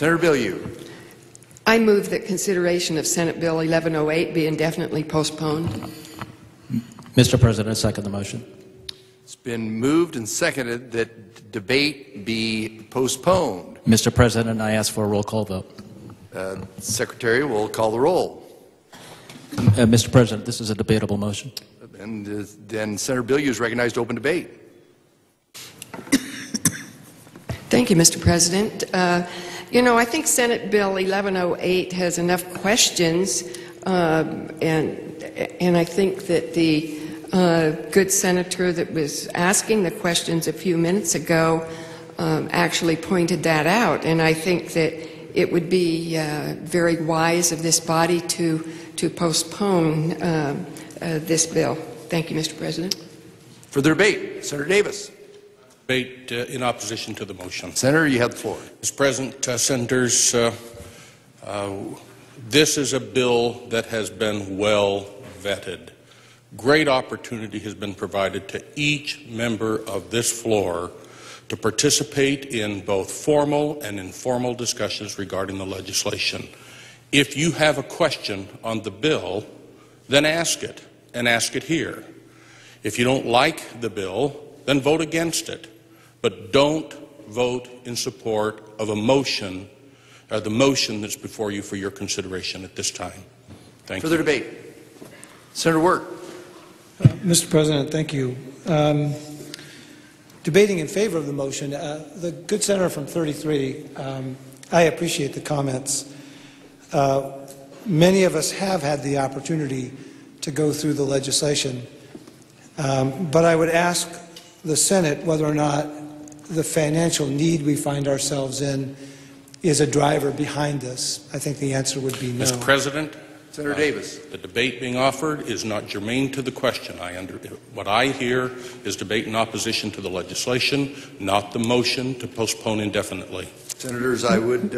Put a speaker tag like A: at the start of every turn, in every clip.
A: Senator Bilyeu.
B: I move that consideration of Senate Bill 1108 be indefinitely postponed.
C: Mr. President, I second the motion.
A: It's been moved and seconded that debate be postponed.
C: Mr. President, I ask for a roll call vote.
A: Secretary will call the roll.
C: Mr. President, this is a debatable motion.
A: And then Senator Bilyeu is recognized to open debate.
B: Thank you, Mr. President. You know, I think Senate Bill 1108 has enough questions, and I think that the good senator that was asking the questions a few minutes ago actually pointed that out, and I think that it would be very wise of this body to postpone this bill. Thank you, Mr. President.
A: Further debate. Senator Davis.
D: Debate in opposition to the motion.
A: Senator, you have the floor.
D: Mr. President, Senators, this is a bill that has been well vetted. Great opportunity has been provided to each member of this floor to participate in both formal and informal discussions regarding the legislation. If you have a question on the bill, then ask it, and ask it here. If you don't like the bill, then vote against it. But don't vote in support of a motion, the motion that's before you for your consideration at this time. Thank you.
A: Further debate. Senator Work.
E: Mr. President, thank you. Debating in favor of the motion, the good senator from 33, I appreciate the comments. Many of us have had the opportunity to go through the legislation, but I would ask the Senate whether or not the financial need we find ourselves in is a driver behind this. I think the answer would be no.
D: Mr. President,
A: Senator Davis.
D: The debate being offered is not germane to the question. What I hear is debate in opposition to the legislation, not the motion to postpone indefinitely.
A: Senators, I would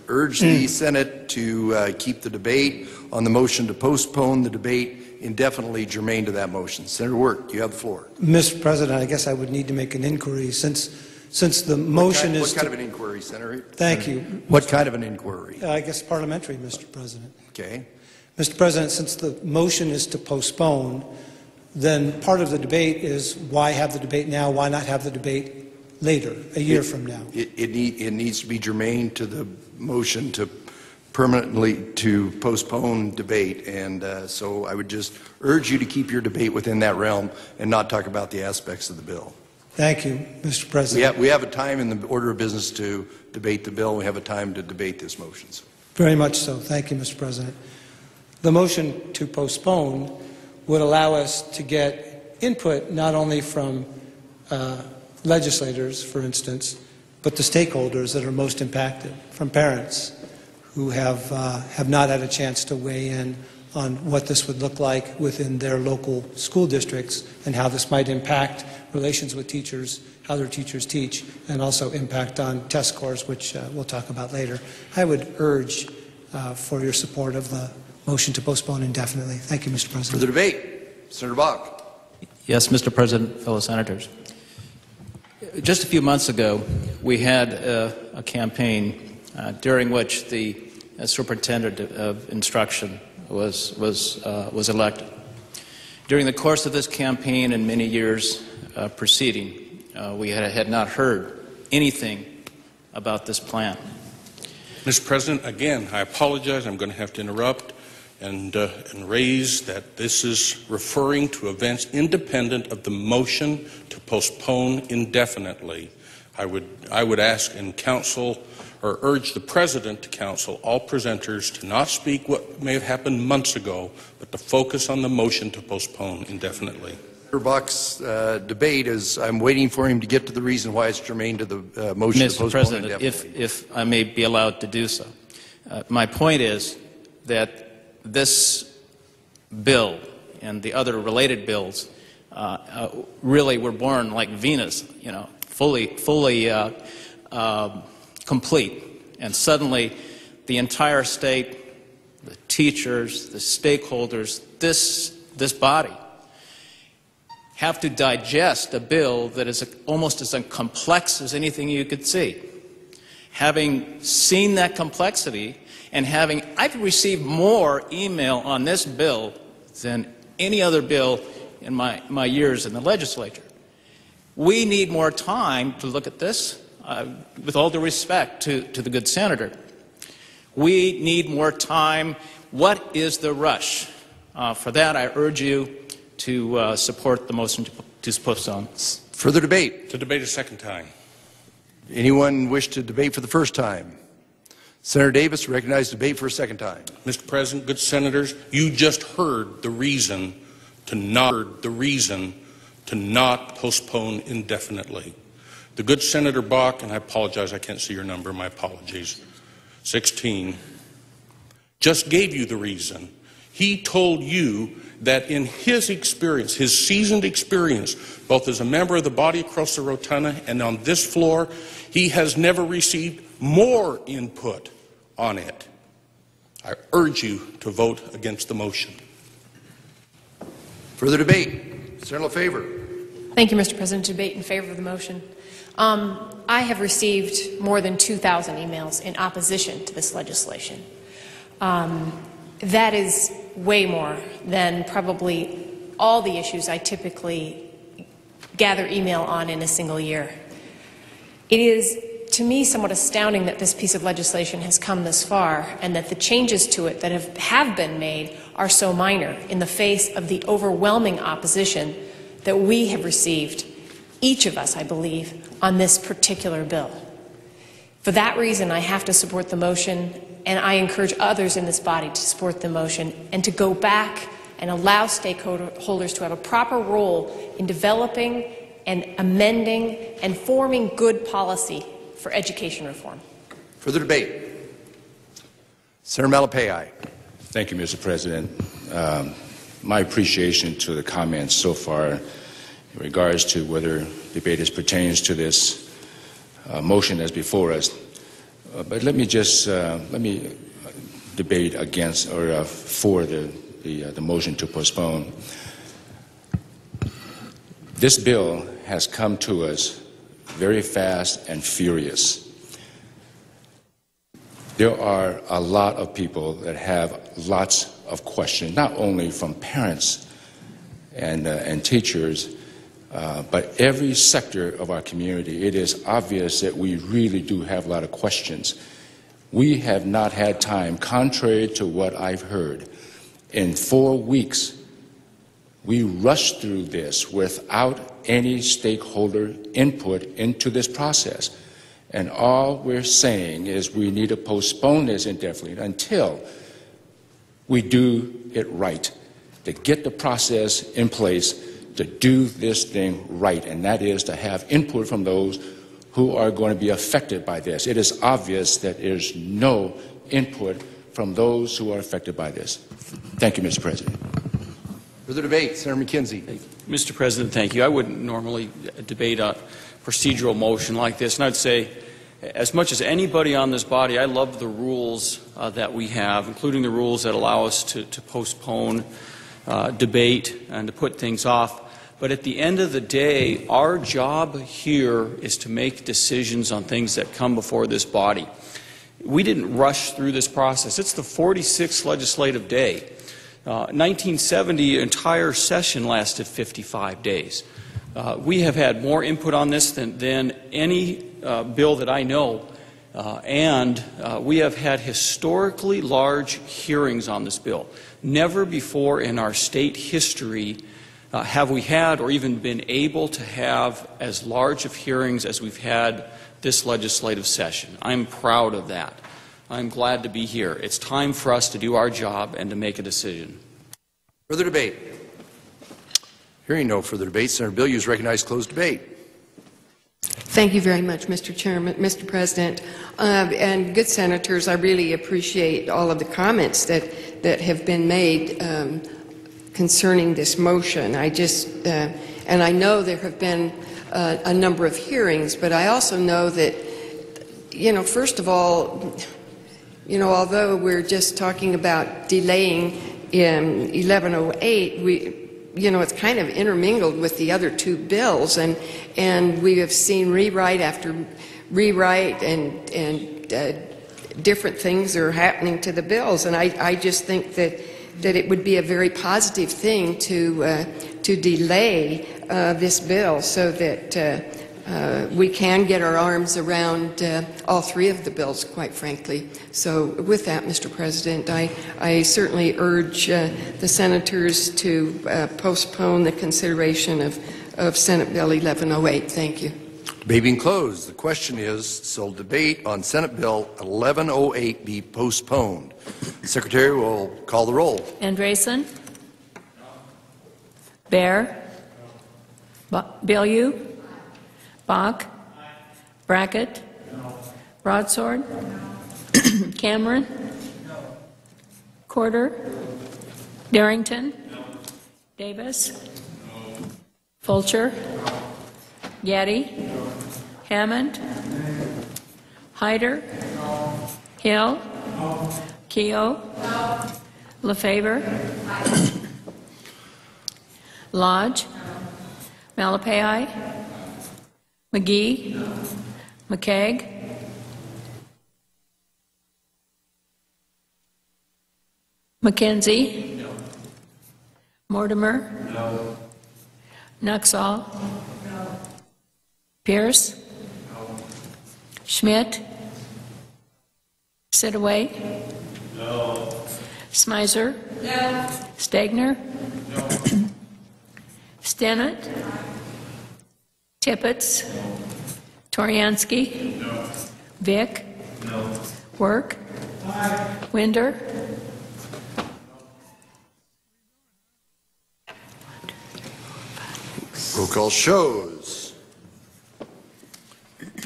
A: urge the Senate to keep the debate on the motion to postpone the debate indefinitely germane to that motion. Senator Work, you have the floor.
E: Mr. President, I guess I would need to make an inquiry since the motion is...
A: What kind of an inquiry, Senator?
E: Thank you.
A: What kind of an inquiry?
E: I guess parliamentary, Mr. President.
A: Okay.
E: Mr. President, since the motion is to postpone, then part of the debate is why have the debate now, why not have the debate later, a year from now?
A: It needs to be germane to the motion to permanently to postpone debate, and so I would just urge you to keep your debate within that realm and not talk about the aspects of the bill.
E: Thank you, Mr. President.
A: We have a time in the order of business to debate the bill. We have a time to debate this motion.
E: Very much so. Thank you, Mr. President. The motion to postpone would allow us to get input not only from legislators, for instance, but the stakeholders that are most impacted, from parents who have not had a chance to weigh in on what this would look like within their local school districts and how this might impact relations with teachers, how their teachers teach, and also impact on test scores, which we'll talk about later. I would urge for your support of the motion to postpone indefinitely. Thank you, Mr. President.
A: For the debate, Senator Bach.
C: Yes, Mr. President, fellow senators. Just a few months ago, we had a campaign during which the superintendent of instruction was elected. During the course of this campaign and many years preceding, we had not heard anything about this plan.
D: Mr. President, again, I apologize. I'm going to have to interrupt and raise that this is referring to events independent of the motion to postpone indefinitely. I would ask in council, or urge the President to counsel all presenters to not speak what may have happened months ago, but to focus on the motion to postpone indefinitely.
A: Senator Bach's debate is, I'm waiting for him to get to the reason why it's germane to the motion to postpone
C: President,
A: indefinitely.
C: if I may be allowed to do so. My point is that this bill and the other related bills really were born like Venus, you know, fully complete. And suddenly the entire state, the teachers, the stakeholders, this body have to digest a bill that is almost as complex as anything you could see, having seen that complexity and I've received more email on this bill than any other bill in my years in the legislature. We need more time to look at this, with all due respect to the good senator. We need more time. What is the rush? For that, I urge you to support the motion to postpone.
A: Further debate?
D: To debate a second time.
A: Anyone wish to debate for the first time? Senator Davis, recognized debate for a second time.
D: Mr. President, good senators, you just heard the reason to not postpone indefinitely. The good Senator Bach, and I apologize, I can't see your number, my apologies, 16, just gave you the reason. He told you that in his experience, his seasoned experience, both as a member of the body across the rotunda and on this floor, he has never received more input on it. I urge you to vote against the motion.
A: Further debate? Senator LaFavor.
F: Thank you, Mr. President. Debate in favor of the motion. I have received more than 2,000 emails in opposition to this legislation. That is way more than probably all the issues I typically gather email on in a single year. It is, to me, somewhat astounding that this piece of legislation has come this far and that the changes to it that have been made are so minor in the face of the overwhelming opposition that we have received, each of us, I believe, on this particular bill. For that reason, I have to support the motion, and I encourage others in this body to support the motion and to go back and allow stakeholders to have a proper role in developing and amending and forming good policy for education reform.
A: Further debate? Senator Malapay.
G: Thank you, Mr. President. My appreciation to the comments so far in regards to whether debate pertains to this motion that's before us. But let me debate against or for the motion to postpone. This bill has come to us very fast and furious. There are a lot of people that have lots of questions, not only from parents and teachers, but every sector of our community. It is obvious that we really do have a lot of questions. We have not had time, contrary to what I've heard. In 4 weeks, we rushed through this without any stakeholder input into this process. And all we're saying is we need to postpone this indefinitely until we do it right, to get the process in place to do this thing right, and that is to have input from those who are going to be affected by this. It is obvious that there's no input from those who are affected by this. Thank you, Mr. President.
A: Further debate? Senator McKenzie.
H: Mr. President, thank you. I wouldn't normally debate a procedural motion like this, and I'd say, as much as anybody on this body, I love the rules that we have, including the rules that allow us to postpone debate and to put things off. But at the end of the day, our job here is to make decisions on things that come before this body. We didn't rush through this process. It's the 46th legislative day. 1970, entire session lasted 55 days. We have had more input on this than any bill that I know, and we have had historically large hearings on this bill. Never before in our state history have we had or even been able to have as large of hearings as we've had this legislative session. I'm proud of that. I'm glad to be here. It's time for us to do our job and to make a decision.
A: Further debate? Hearing no further debate, Senator Bilyeu is recognized to close debate.
B: Thank you very much, Mr. Chairman, Mr. President. And good senators, I really appreciate all of the comments that have been made concerning this motion. And I know there have been a number of hearings, but I also know that, first of all, although we're just talking about delaying in 1108, it's kind of intermingled with the other two bills, and we have seen rewrite after rewrite and different things are happening to the bills. And I just think that it would be a very positive thing to delay this bill so that we can get our arms around all three of the bills, quite frankly. So with that, Mr. President, I certainly urge the senators to postpone the consideration of Senate Bill 1108. Thank you.
A: Debate being closed. The question is, shall debate on Senate Bill 1108 be postponed? The Secretary will call the roll.
I: Andreessen? Bear? Bilyeu? Bach? Brackett? Broadsword? Cameron? Corder? Darrington? Davis? Fulcher? Getty? Hammond? Hyder? Hill? Keogh? LaFavor? Lodge? Malapait? McGee? McCaig? McKenzie? Mortimer? Nuxall? Pierce? Schmidt? Sidaway? Smyser? Stegner? Stennett? Tippett? Toriansky? Vick? Work? Winder?
A: Roll call shows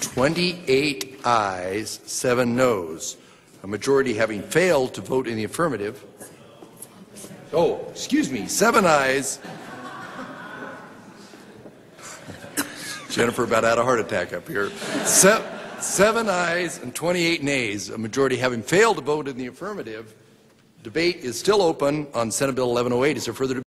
A: 28 ayes, 7 noes. A majority having failed to vote in the affirmative. Oh, excuse me, 7 ayes. Jennifer about had a heart attack up here. 7 ayes and 28 nays. A majority having failed to vote in the affirmative. Debate is still open on Senate Bill 1108. Is there further debate?